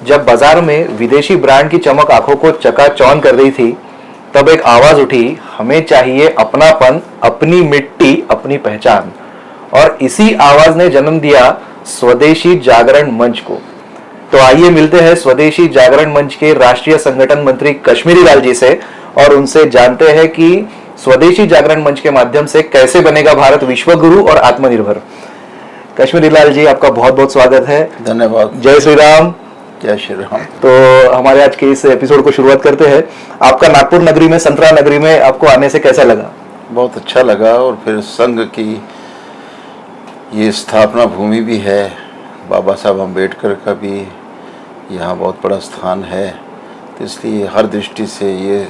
जब बाजार में विदेशी ब्रांड की चमक आंखों को चकाचौंध कर रही थी, तब एक आवाज उठी, हमें चाहिए अपनापन, अपनी मिट्टी, अपनी पहचान। और इसी आवाज ने जन्म दिया स्वदेशी जागरण मंच को। तो आइए मिलते हैं स्वदेशी जागरण मंच के राष्ट्रीय संगठन मंत्री कश्मीरी लाल जी से और उनसे जानते हैं कि स्वदेशी जागरण मंच के माध्यम से कैसे बनेगा भारत विश्वगुरु और आत्मनिर्भर। कश्मीरी लाल जी, आपका बहुत बहुत स्वागत है। धन्यवाद। जय श्री राम। जय श्री राम। तो हमारे आज के इस एपिसोड को शुरुआत करते हैं। आपका नागपुर नगरी में, संतरा नगरी में आपको आने से कैसा लगा? बहुत अच्छा लगा। और फिर संघ की ये स्थापना भूमि भी है, बाबा साहब अम्बेडकर का भी यहाँ बहुत बड़ा स्थान है, तो इसलिए हर दृष्टि से ये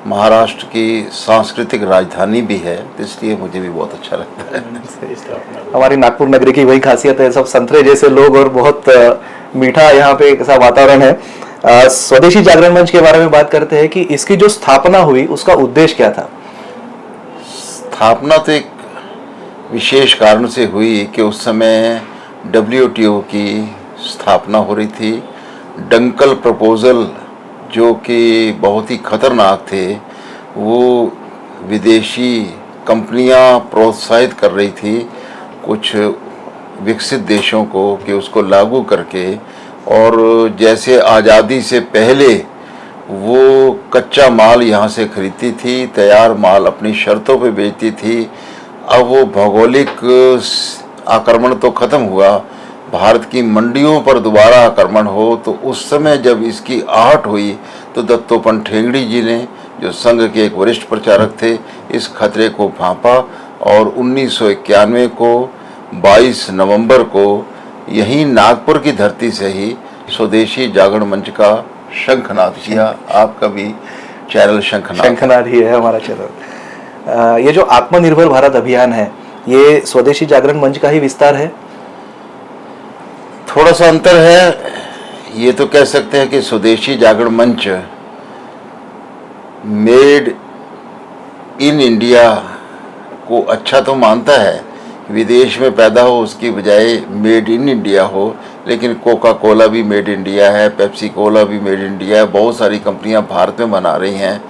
महाराष्ट्र की सांस्कृतिक राजधानी भी है, तो इसलिए मुझे भी बहुत अच्छा लगता है। हमारी नागपुर नगरी की वही खासियत है, सब संतरे जैसे लोग और बहुत मीठा यहाँ पे ऐसा वातावरण है। स्वदेशी जागरण मंच के बारे में बात करते हैं कि इसकी जो स्थापना हुई उसका उद्देश्य क्या था? स्थापना तो एक विशेष कारण से हुई कि उस समय WTO की स्थापना हो रही थी। डंकल प्रपोजल जो कि बहुत ही खतरनाक थे, वो विदेशी कंपनियां प्रोत्साहित कर रही थी कुछ विकसित देशों को कि उसको लागू करके, और जैसे आज़ादी से पहले वो कच्चा माल यहाँ से खरीदती थी, तैयार माल अपनी शर्तों पे बेचती थी। अब वो भौगोलिक आक्रमण तो ख़त्म हुआ, भारत की मंडियों पर दोबारा आक्रमण हो, तो उस समय जब इसकी आहट हुई तो दत्तोपंत ठेंगड़ी जी ने, जो संघ के एक वरिष्ठ प्रचारक थे, इस खतरे को भांपा और 1991 को 22 नवंबर को यहीं नागपुर की धरती से ही स्वदेशी जागरण मंच का शंखनाद किया। आपका भी चैनल शंखनाद ही है हमारा चैनल। ये जो आत्मनिर्भर भारत अभियान है, ये स्वदेशी जागरण मंच का ही विस्तार है? थोड़ा सा अंतर है। ये तो कह सकते हैं कि स्वदेशी जागरण मंच मेड इन इंडिया को अच्छा तो मानता है, विदेश में पैदा हो उसकी बजाय मेड इन इंडिया हो, लेकिन कोका कोला भी मेड इंडिया है, पेप्सी कोला भी मेड इंडिया है, बहुत सारी कंपनियां भारत में बना रही हैं।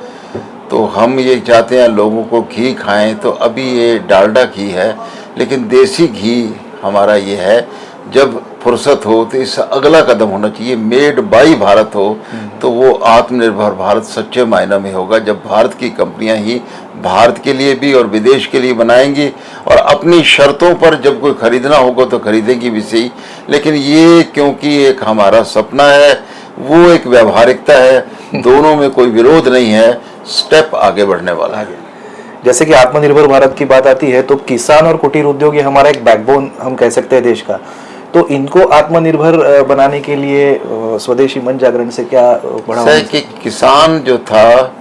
तो हम ये चाहते हैं लोगों को घी खाएं, तो अभी ये डालडा घी है, लेकिन देसी घी हमारा ये है। जब फुर्सत हो तो इससे अगला कदम होना चाहिए, मेड बाई भारत हो, तो वो आत्मनिर्भर भारत सच्चे मायने में होगा, जब भारत की कंपनियां ही भारत के लिए भी और विदेश के लिए बनाएंगी, और अपनी शर्तों पर जब कोई खरीदना होगा तो खरीदेंगी भी सही। लेकिन ये क्योंकि एक हमारा सपना है, वो एक व्यवहारिकता है, दोनों में कोई विरोध नहीं है, स्टेप आगे बढ़ने वाला है। जैसे कि आत्मनिर्भर भारत की बात आती है तो किसान और कुटीर उद्योग ये हमारा एक बैकबोन हम कह सकते हैं देश का, तो इनको आत्मनिर्भर बनाने के लिए स्वदेशी मंच जागरण से क्या बढ़ावा? कि किसान जो था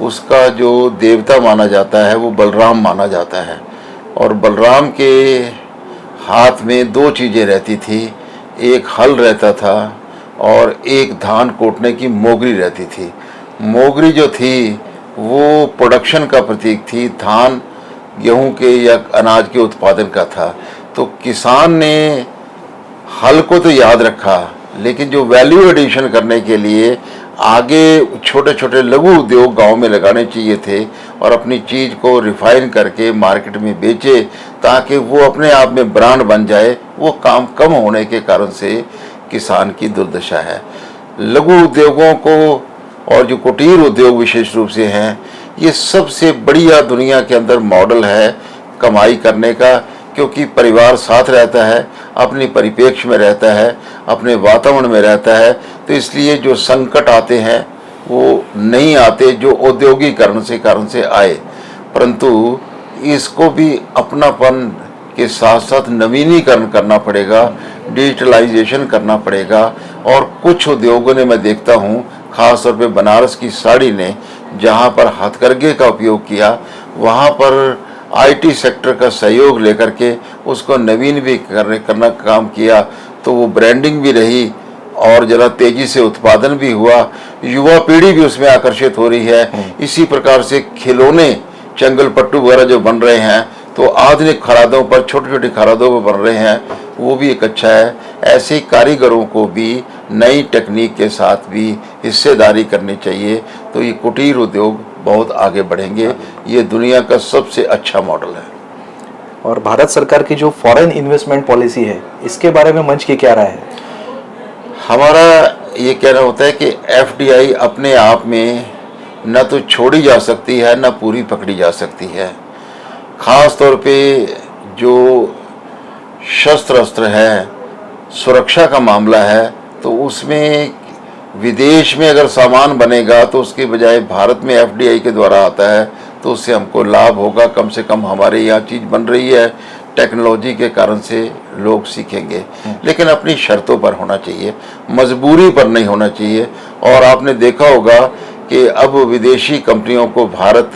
उसका जो देवता माना जाता है वो बलराम माना जाता है, और बलराम के हाथ में दो चीज़ें रहती थी, एक हल रहता था और एक धान कोटने की मोगरी रहती थी। मोगरी जो थी वो प्रोडक्शन का प्रतीक थी, धान गेहूं के या अनाज के उत्पादन का था। तो किसान ने हल को तो याद रखा, लेकिन जो वैल्यू एडिशन करने के लिए आगे छोटे छोटे लघु उद्योग गांव में लगाने चाहिए थे और अपनी चीज़ को रिफाइन करके मार्केट में बेचे, ताकि वो अपने आप में ब्रांड बन जाए, वो काम कम होने के कारण से किसान की दुर्दशा है। लघु उद्योगों को और जो कुटीर उद्योग विशेष रूप से हैं, ये सबसे बढ़िया दुनिया के अंदर मॉडल है कमाई करने का, क्योंकि परिवार साथ रहता है, अपनी परिप्रेक्ष्य में रहता है, अपने वातावरण में रहता है। तो इसलिए जो संकट आते हैं वो नहीं आते जो औद्योगिकरण से कारण से आए, परंतु इसको भी अपनापन के साथ साथ नवीनीकरण करना पड़ेगा, डिजिटलाइजेशन करना पड़ेगा। और कुछ उद्योगों ने मैं देखता हूँ, खास तौर पे बनारस की साड़ी ने जहाँ पर हथकरघे का उपयोग किया, वहाँ पर IT सेक्टर का सहयोग लेकर के उसको नवीन भी करना काम किया, तो वो ब्रांडिंग भी रही और जरा तेजी से उत्पादन भी हुआ, युवा पीढ़ी भी उसमें आकर्षित हो रही है। इसी प्रकार से खिलौने चंगल पट्टू वगैरह जो बन रहे हैं, तो आधुनिक खरादों पर, छोटी छोटी खरादों पर बन रहे हैं, वो भी एक अच्छा है। ऐसे कारीगरों को भी नई टेक्निक के साथ भी हिस्सेदारी करनी चाहिए, तो ये कुटीर उद्योग बहुत आगे बढ़ेंगे। ये दुनिया का सबसे अच्छा मॉडल है। और भारत सरकार की जो फॉरेन इन्वेस्टमेंट पॉलिसी है, इसके बारे में मंच की क्या राय है? हमारा ये कहना होता है कि एफडीआई अपने आप में न तो छोड़ी जा सकती है, न पूरी पकड़ी जा सकती है। ख़ास तौर पे जो शस्त्र अस्त्र है, सुरक्षा का मामला है, तो उसमें विदेश में अगर सामान बनेगा तो उसके बजाय भारत में एफडीआई के द्वारा आता है, तो उससे हमको लाभ होगा। कम से कम हमारे यहाँ चीज़ बन रही है, टेक्नोलॉजी के कारण से लोग सीखेंगे, लेकिन अपनी शर्तों पर होना चाहिए, मजबूरी पर नहीं होना चाहिए। और आपने देखा होगा कि अब विदेशी कंपनियों को भारत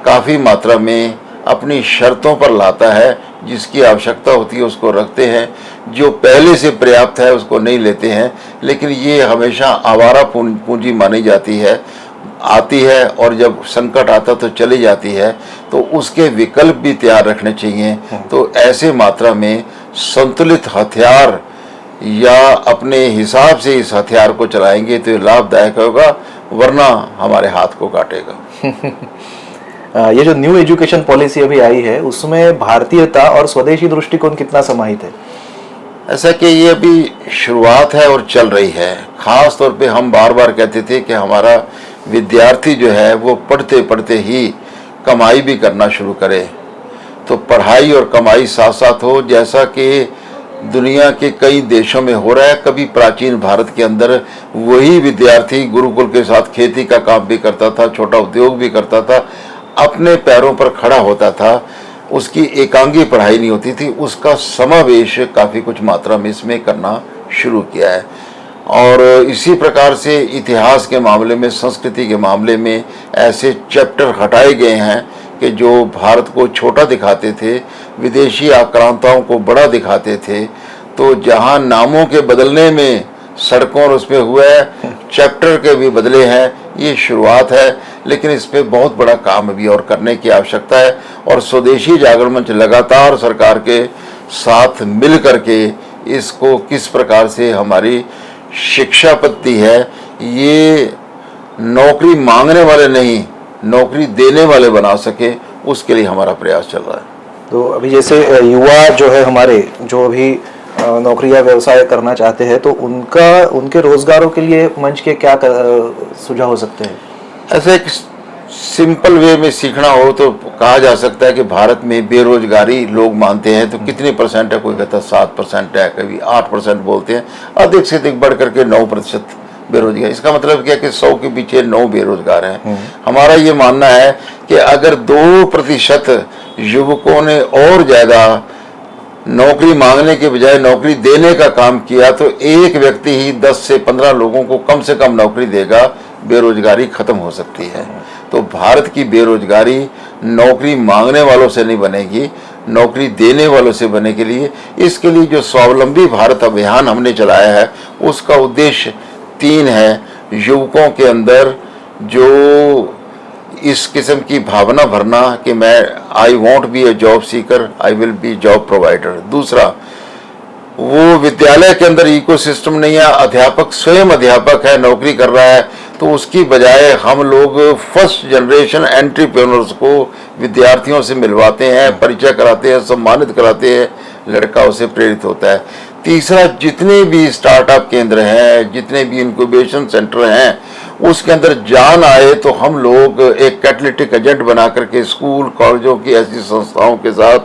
काफ़ी मात्रा में अपनी शर्तों पर लाता है, जिसकी आवश्यकता होती है उसको रखते हैं, जो पहले से पर्याप्त है उसको नहीं लेते हैं। लेकिन ये हमेशा आवारा पूंजी मानी जाती है, आती है और जब संकट आता तो चली जाती है, तो उसके विकल्प भी तैयार रखने चाहिए। तो ऐसे मात्रा में संतुलित हथियार या अपने हिसाब से इस हथियार को चलाएंगे तो ये लाभदायक होगा, वरना हमारे हाथ को काटेगा। ये जो न्यू एजुकेशन पॉलिसी अभी आई है, उसमें भारतीयता और स्वदेशी दृष्टिकोण कितना समाहित है? ऐसा कि ये अभी शुरुआत है और चल रही है। ख़ास तौर पे हम बार बार कहते थे कि हमारा विद्यार्थी जो है वो पढ़ते पढ़ते ही कमाई भी करना शुरू करे, तो पढ़ाई और कमाई साथ साथ हो, जैसा कि दुनिया के कई देशों में हो रहा है। कभी प्राचीन भारत के अंदर वही विद्यार्थी गुरुकुल के साथ खेती का काम भी करता था, छोटा उद्योग भी करता था, अपने पैरों पर खड़ा होता था, उसकी एकांगी पढ़ाई नहीं होती थी। उसका समावेश काफ़ी कुछ मात्रा में इसमें करना शुरू किया है। और इसी प्रकार से इतिहास के मामले में, संस्कृति के मामले में ऐसे चैप्टर हटाए गए हैं कि जो भारत को छोटा दिखाते थे, विदेशी आक्रांताओं को बड़ा दिखाते थे। तो जहां नामों के बदलने में, सड़कों और उसमें हुआ है, चैप्टर के भी बदले हैं, ये शुरुआत है। लेकिन इस पर बहुत बड़ा काम अभी और करने की आवश्यकता है। और स्वदेशी जागरण मंच लगातार सरकार के साथ मिल करके इसको किस प्रकार से हमारी शिक्षा पद्धति है, ये नौकरी मांगने वाले नहीं, नौकरी देने वाले बना सके, उसके लिए हमारा प्रयास चल रहा है। तो अभी जैसे युवा जो है हमारे, जो अभी नौकरी या व्यवसाय करना चाहते हैं, तो उनके रोजगारों के लिए मंच के क्या सुझाव हो सकते हैं? ऐसे एक सिंपल वे में सीखना हो तो कहा जा सकता है कि भारत में बेरोजगारी लोग मानते हैं तो कितने परसेंट है, कोई कहता है 7% है, कभी 8% बोलते हैं, अधिक से अधिक बढ़ करके 9% बेरोजगार। इसका मतलब क्या कि 100 के पीछे 9 बेरोजगार हैं। हमारा ये मानना है कि अगर 2% युवकों ने और ज़्यादा नौकरी मांगने के बजाय नौकरी देने का काम किया, तो एक व्यक्ति ही 10 से 15 लोगों को कम से कम नौकरी देगा, बेरोजगारी खत्म हो सकती है। तो भारत की बेरोजगारी नौकरी मांगने वालों से नहीं बनेगी, नौकरी देने वालों से बने के लिए। इसके लिए जो स्वावलंबी भारत अभियान हमने चलाया है, उसका उद्देश्य 3 है। युवकों के अंदर जो इस किस्म की भावना भरना कि मैं I want be a job seeker, I will be job provider. दूसरा, वो विद्यालय के अंदर इकोसिस्टम नहीं है, अध्यापक स्वयं अध्यापक है, नौकरी कर रहा है, तो उसकी बजाय हम लोग फर्स्ट जनरेशन एंटरप्रेन्योर्स को विद्यार्थियों से मिलवाते हैं, परिचय कराते हैं, सम्मानित कराते हैं, लड़का उसे प्रेरित होता है। तीसरा, जितने भी स्टार्टअप केंद्र हैं, जितने भी इंक्यूबेशन सेंटर हैं, उसके अंदर जान आए तो हम लोग एक कैटलिटिक एजेंट बना करके स्कूल कॉलेजों की ऐसी संस्थाओं के साथ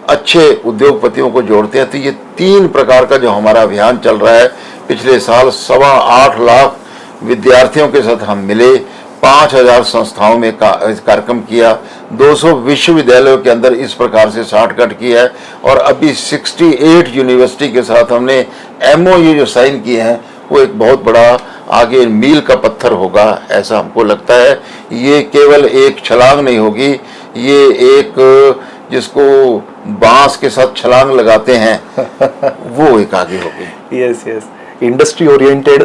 अच्छे उद्योगपतियों को जोड़ते हैं। तो ये 3 प्रकार का जो हमारा अभियान चल रहा है, पिछले साल 8.25 लाख विद्यार्थियों के साथ हम मिले, 5000 संस्थाओं में कार्यक्रम किया, 200 विश्वविद्यालयों के अंदर इस प्रकार से शॉर्टकट किया है, और अभी 68 यूनिवर्सिटी के साथ हमने MOU जो साइन किए हैं, वो एक बहुत बड़ा आगे मील का पत्थर होगा, ऐसा हमको लगता है। ये केवल एक छलांग नहीं होगी, ये एक जिसको बांस के साथ छलांग लगाते हैं वो एक आगे होगी। यस यस, इंडस्ट्री ओरिएंटेड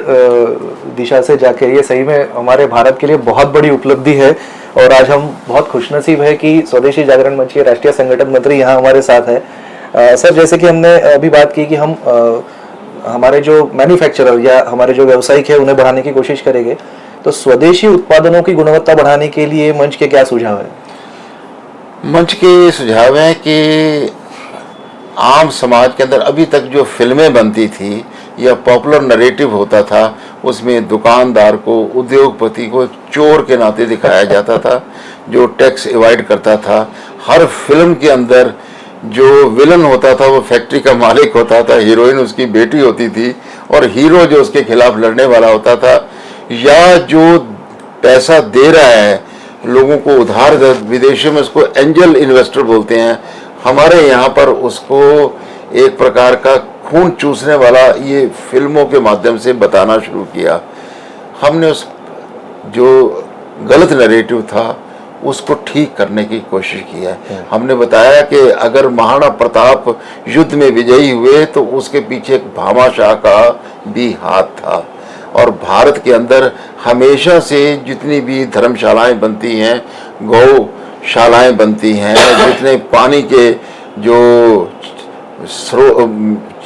दिशा से जाके, ये सही में हमारे भारत के लिए बहुत बड़ी उपलब्धि है। और आज हम बहुत खुशनसीब है कि स्वदेशी जागरण मंच के राष्ट्रीय संगठन मंत्री यहाँ हमारे साथ है। सर, जैसे कि हमने अभी बात की कि हम हमारे जो मैन्युफैक्चरर या हमारे जो व्यावसायिक है उन्हें बढ़ाने की कोशिश करेंगे, तो स्वदेशी उत्पादनों की गुणवत्ता बढ़ाने के लिए मंच के क्या सुझाव है? मंच के सुझाव हैं कि आम समाज के अंदर अभी तक जो फिल्में बनती थी या पॉपुलर नरेटिव होता था, उसमें दुकानदार को, उद्योगपति को चोर के नाते दिखाया जाता था जो टैक्स एवॉइड करता था। हर फिल्म के अंदर जो विलन होता था वो फैक्ट्री का मालिक होता था, हीरोइन उसकी बेटी होती थी, और हीरो जो उसके खिलाफ लड़ने वाला होता था, या जो पैसा दे रहा है लोगों को उधार, विदेशों में उसको एंजल इन्वेस्टर बोलते हैं, हमारे यहाँ पर उसको एक प्रकार का खून चूसने वाला, ये फिल्मों के माध्यम से बताना शुरू किया। हमने उस जो गलत नैरेटिव था उसको ठीक करने की कोशिश की है। हमने बताया कि अगर महाराणा प्रताप युद्ध में विजयी हुए तो उसके पीछे एक भामाशाह का भी हाथ था, और भारत के अंदर हमेशा से जितनी भी धर्मशालाएं बनती हैं, गौशालाएं बनती हैं, जितने पानी के जो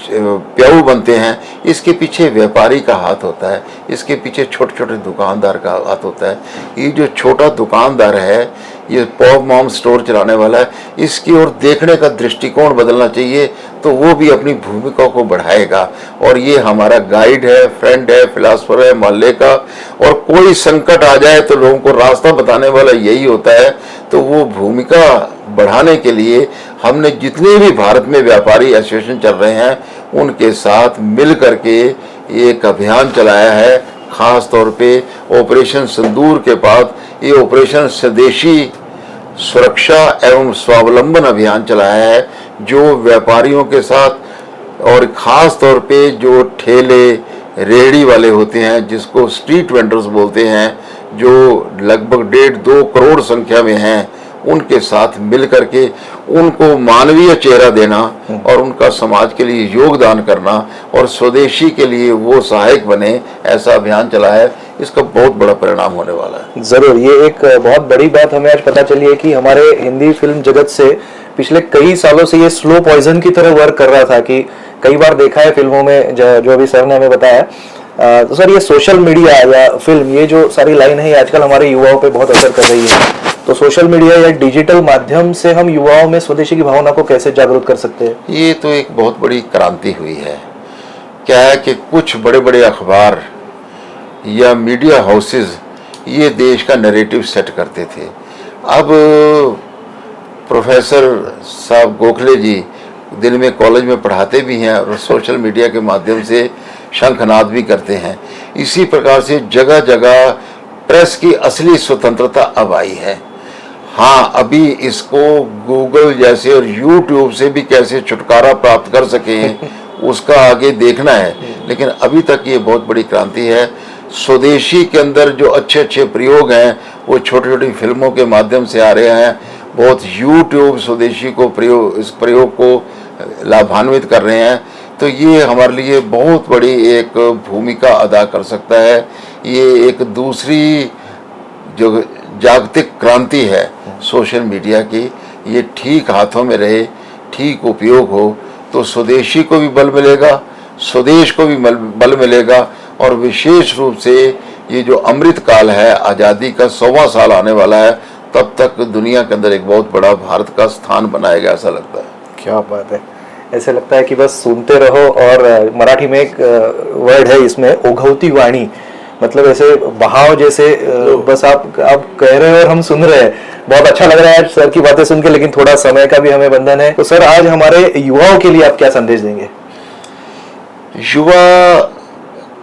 प्याऊ बनते हैं, इसके पीछे व्यापारी का हाथ होता है, इसके पीछे छोटे छोटे दुकानदार का हाथ होता है। ये जो छोटा दुकानदार है, ये पॉप मॉम स्टोर चलाने वाला है, इसकी ओर देखने का दृष्टिकोण बदलना चाहिए, तो वो भी अपनी भूमिका को बढ़ाएगा। और ये हमारा गाइड है, फ्रेंड है, फिलासफर है मोहल्ले का, और कोई संकट आ जाए तो लोगों को रास्ता बताने वाला यही होता है। तो वो भूमिका बढ़ाने के लिए हमने जितने भी भारत में व्यापारी एसोसिएशन चल रहे हैं उनके साथ मिल करके एक अभियान चलाया है। खास तौर पे ऑपरेशन सिंदूर के बाद ये ऑपरेशन स्वदेशी सुरक्षा एवं स्वावलंबन अभियान चलाया है, जो व्यापारियों के साथ, और ख़ास तौर पे जो ठेले रेहड़ी वाले होते हैं, जिसको स्ट्रीट वेंडर्स बोलते हैं, जो लगभग 1.5-2 करोड़ संख्या में हैं, उनके साथ मिल करके उनको मानवीय चेहरा देना और उनका समाज के लिए योगदान करना और स्वदेशी के लिए वो सहायक बने, ऐसा अभियान चला है। इसका बहुत बड़ा परिणाम होने वाला है। जरूर, ये एक बहुत बड़ी बात हमें आज पता चली है कि हमारे हिंदी फिल्म जगत से पिछले कई सालों से ये स्लो पॉइजन की तरह वर्क कर रहा था, कि कई बार देखा है फिल्मों में, जो अभी सर ने हमें बताया। तो सर, ये सोशल मीडिया या फिल्म, ये जो सारी लाइन है, ये आजकल हमारे युवाओं पे बहुत असर कर रही है। तो सोशल मीडिया या डिजिटल माध्यम से हम युवाओं में स्वदेशी की भावना को कैसे जागरूक कर सकते हैं? ये तो एक बहुत बड़ी क्रांति हुई है। क्या है कि कुछ बड़े बड़े अखबार या मीडिया हाउसेस ये देश का नैरेटिव सेट करते थे। अब प्रोफेसर साहब गोखले जी दिल्ली में कॉलेज में पढ़ाते भी हैं और सोशल मीडिया के माध्यम से शंखनाद भी करते हैं। इसी प्रकार से जगह जगह प्रेस की असली स्वतंत्रता अब आई है। हाँ, अभी इसको गूगल जैसे और यूट्यूब से भी कैसे छुटकारा प्राप्त कर सकें उसका आगे देखना है, लेकिन अभी तक ये बहुत बड़ी क्रांति है। स्वदेशी के अंदर जो अच्छे अच्छे प्रयोग हैं वो छोटी छोटी फिल्मों के माध्यम से आ रहे हैं। बहुत यूट्यूब स्वदेशी को इस प्रयोग को लाभान्वित कर रहे हैं। तो ये हमारे लिए बहुत बड़ी एक भूमिका अदा कर सकता है। ये एक दूसरी जो जागतिक क्रांति है सोशल मीडिया की, ये ठीक हाथों में रहे, ठीक उपयोग हो तो स्वदेशी को भी बल मिलेगा, स्वदेश को भी बल मिलेगा, और विशेष रूप से ये जो अमृत काल है, आज़ादी का 100वां साल आने वाला है, तब तक दुनिया के अंदर एक बहुत बड़ा भारत का स्थान बनाएगा, ऐसा लगता है। क्या बात है, ऐसे लगता है कि बस सुनते रहो। और मराठी में एक वर्ड है इसमें, ओघवती वाणी, मतलब ऐसे बहाव जैसे, बस आप कह रहे हो और हम सुन रहे हैं। बहुत अच्छा लग रहा है सर की बातें सुन के, लेकिन थोड़ा समय का भी हमें बंधन है। तो सर, आज हमारे युवाओं के लिए आप क्या संदेश देंगे? युवा,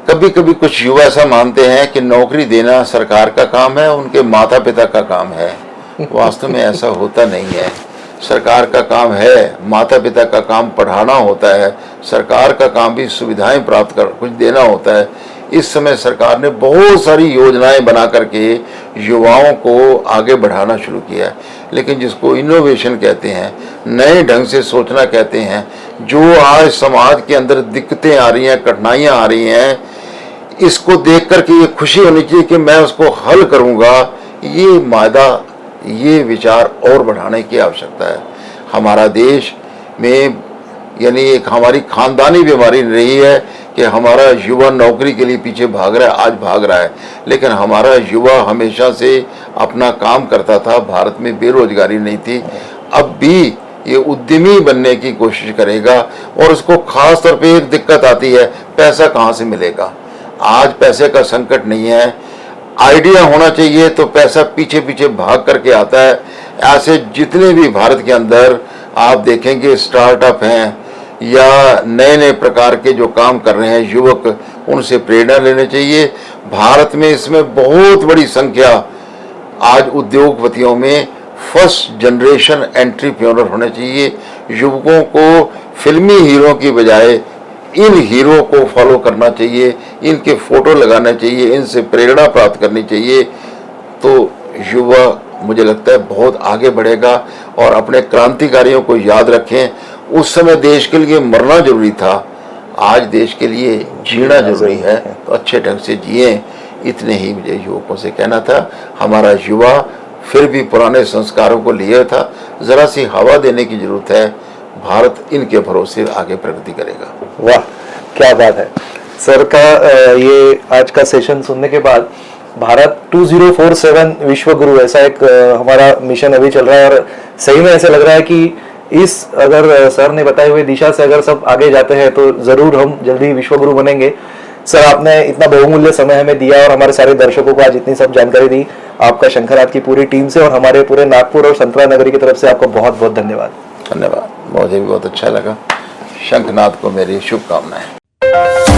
कभी कभी कुछ युवा ऐसा मानते हैं कि नौकरी देना सरकार का काम है, उनके माता पिता का काम है। वास्तव में ऐसा होता नहीं है। सरकार का काम है, माता पिता का काम पढ़ाना होता है, सरकार का काम भी सुविधाएं प्राप्त कर कुछ देना होता है। इस समय सरकार ने बहुत सारी योजनाएं बना करके युवाओं को आगे बढ़ाना शुरू किया है, लेकिन जिसको इनोवेशन कहते हैं, नए ढंग से सोचना कहते हैं, जो आज समाज के अंदर दिक्कतें आ रही हैं, कठिनाइयाँ आ रही हैं, इसको देख कर के ये खुशी होनी चाहिए कि मैं उसको हल करूँगा। ये मायदा, ये विचार और बढ़ाने की आवश्यकता है। हमारा देश में यानी एक हमारी खानदानी बीमारी रही है कि हमारा युवा नौकरी के लिए पीछे भाग रहा है, आज भाग रहा है, लेकिन हमारा युवा हमेशा से अपना काम करता था, भारत में बेरोजगारी नहीं थी। अब भी ये उद्यमी बनने की कोशिश करेगा और उसको खास तौर पे एक दिक्कत आती है, पैसा कहाँ से मिलेगा। आज पैसे का संकट नहीं है, आइडिया होना चाहिए, तो पैसा पीछे पीछे भाग करके आता है। ऐसे जितने भी भारत के अंदर आप देखेंगे स्टार्टअप हैं या नए नए प्रकार के जो काम कर रहे हैं युवक, उनसे प्रेरणा लेनी चाहिए। भारत में इसमें बहुत बड़ी संख्या आज उद्योगपतियों में फर्स्ट जनरेशन एंटरप्रेन्योर होने चाहिए। युवकों को फिल्मी हीरो की बजाय इन हीरो को फॉलो करना चाहिए, इनके फोटो लगाना चाहिए, इनसे प्रेरणा प्राप्त करनी चाहिए, तो युवा मुझे लगता है बहुत आगे बढ़ेगा। और अपने क्रांतिकारियों को याद रखें, उस समय देश के लिए मरना जरूरी था, आज देश के लिए जीना जरूरी है, तो अच्छे ढंग से जिए। इतने ही मुझे युवकों से कहना था। हमारा युवा फिर भी पुराने संस्कारों को लिए था, ज़रा सी हवा देने की जरूरत है। भारत इनके भरोसे आगे प्रगति करेगा। वाह, क्या बात है सर का। ये आज का सेशन सुनने के बाद भारत 2047 विश्व गुरु, ऐसा एक हमारा मिशन अभी चल रहा है, और सही में ऐसे लग रहा है कि इस अगर सर ने बताए हुए दिशा से अगर सब आगे जाते हैं तो जरूर हम जल्दी विश्व गुरु बनेंगे। सर, आपने इतना बहुमूल्य समय हमें दिया और हमारे सारे दर्शकों को आज इतनी सब जानकारी दी। आपका शंखनाद की पूरी टीम से और हमारे पूरे नागपुर और संतरा नगरी की तरफ से आपको बहुत बहुत धन्यवाद। धन्यवाद, मुझे भी बहुत अच्छा लगा। शंखनाद को मेरी शुभकामनाएं।